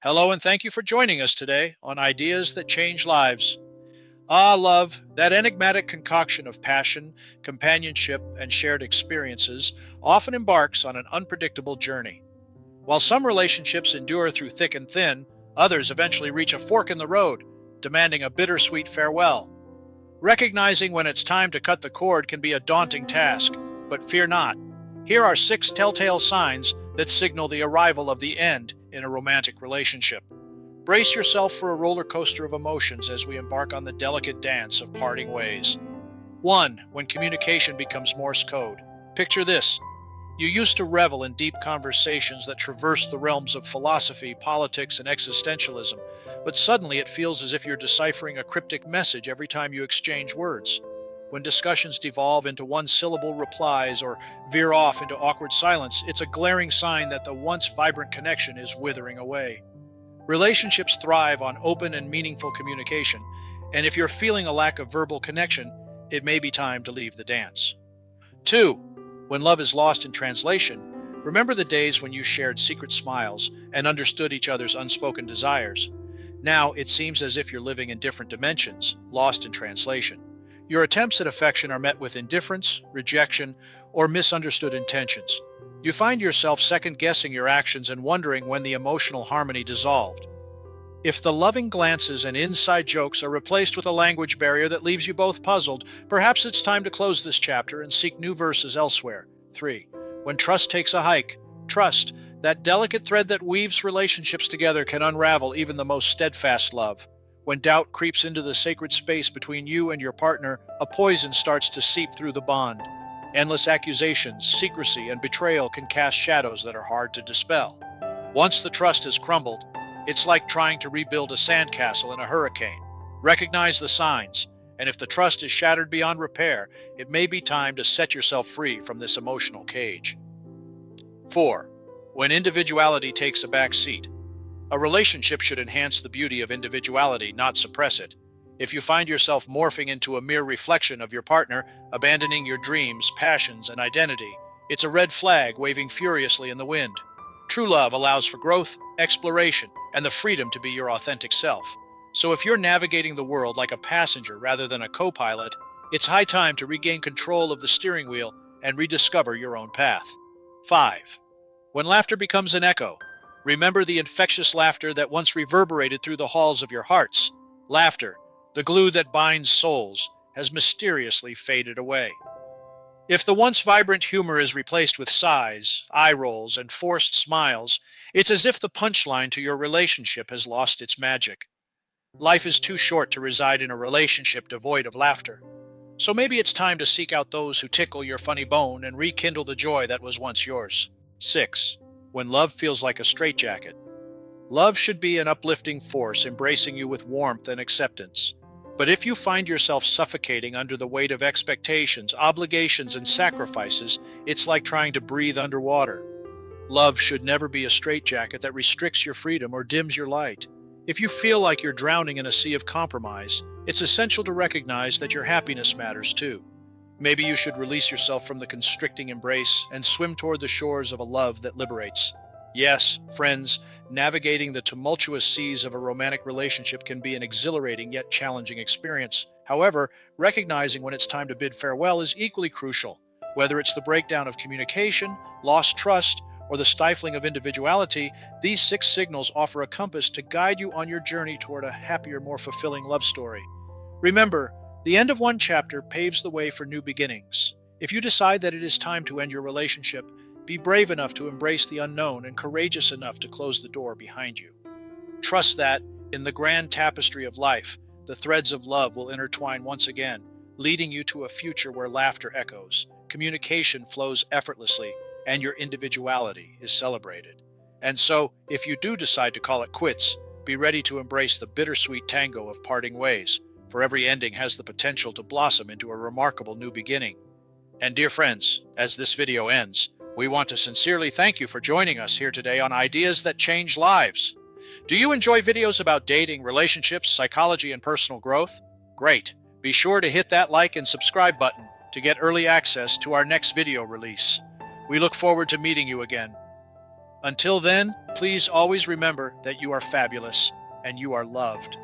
Hello, and thank you for joining us today on Ideas That Change Lives. Ah, love, that enigmatic concoction of passion, companionship, and shared experiences, often embarks on an unpredictable journey. While some relationships endure through thick and thin, others eventually reach a fork in the road, demanding a bittersweet farewell. Recognizing when it's time to cut the cord can be a daunting task, but fear not. Here are 6 telltale signs that signal the arrival of the end in a romantic relationship. Brace yourself for a roller coaster of emotions as we embark on the delicate dance of parting ways. 1. When communication becomes Morse code. Picture this. You used to revel in deep conversations that traverse the realms of philosophy, politics, and existentialism, but suddenly it feels as if you're deciphering a cryptic message every time you exchange words. When discussions devolve into one-syllable replies or veer off into awkward silence, it's a glaring sign that the once vibrant connection is withering away. Relationships thrive on open and meaningful communication, and if you're feeling a lack of verbal connection, it may be time to leave the dance. 2. When love is lost in translation, remember the days when you shared secret smiles and understood each other's unspoken desires. Now it seems as if you're living in different dimensions, lost in translation. Your attempts at affection are met with indifference, rejection, or misunderstood intentions. You find yourself second-guessing your actions and wondering when the emotional harmony dissolved. If the loving glances and inside jokes are replaced with a language barrier that leaves you both puzzled, perhaps it's time to close this chapter and seek new verses elsewhere. 3. When trust takes a hike. Trust, that delicate thread that weaves relationships together, can unravel even the most steadfast love. When doubt creeps into the sacred space between you and your partner, a poison starts to seep through the bond. Endless accusations, secrecy, and betrayal can cast shadows that are hard to dispel. Once the trust has crumbled, it's like trying to rebuild a sandcastle in a hurricane. Recognize the signs, and if the trust is shattered beyond repair, it may be time to set yourself free from this emotional cage. 4. When individuality takes a back seat. A relationship should enhance the beauty of individuality, not suppress it. If you find yourself morphing into a mere reflection of your partner, abandoning your dreams, passions, and identity, it's a red flag waving furiously in the wind. True love allows for growth, exploration, and the freedom to be your authentic self. So if you're navigating the world like a passenger rather than a co-pilot, it's high time to regain control of the steering wheel and rediscover your own path. 5. When laughter becomes an echo. Remember the infectious laughter that once reverberated through the halls of your hearts. Laughter, the glue that binds souls, has mysteriously faded away. If the once vibrant humor is replaced with sighs, eye rolls, and forced smiles, it's as if the punchline to your relationship has lost its magic. Life is too short to reside in a relationship devoid of laughter. So maybe it's time to seek out those who tickle your funny bone and rekindle the joy that was once yours. 6. When love feels like a straitjacket. Love should be an uplifting force, embracing you with warmth and acceptance. But if you find yourself suffocating under the weight of expectations, obligations, and sacrifices, it's like trying to breathe underwater. Love should never be a straitjacket that restricts your freedom or dims your light. If you feel like you're drowning in a sea of compromise, it's essential to recognize that your happiness matters too. Maybe you should release yourself from the constricting embrace and swim toward the shores of a love that liberates. Yes, friends, navigating the tumultuous seas of a romantic relationship can be an exhilarating yet challenging experience. However, recognizing when it's time to bid farewell is equally crucial. Whether it's the breakdown of communication, lost trust, or the stifling of individuality, these 6 signals offer a compass to guide you on your journey toward a happier, more fulfilling love story. Remember, the end of one chapter paves the way for new beginnings. If you decide that it is time to end your relationship, be brave enough to embrace the unknown and courageous enough to close the door behind you. Trust that, in the grand tapestry of life, the threads of love will intertwine once again, leading you to a future where laughter echoes, communication flows effortlessly, and your individuality is celebrated. And so, if you do decide to call it quits, be ready to embrace the bittersweet tango of parting ways, for every ending has the potential to blossom into a remarkable new beginning. And dear friends, as this video ends, we want to sincerely thank you for joining us here today on Ideas That Change Lives. Do you enjoy videos about dating, relationships, psychology, and personal growth? Great! Be sure to hit that like and subscribe button to get early access to our next video release. We look forward to meeting you again. Until then, please always remember that you are fabulous and you are loved.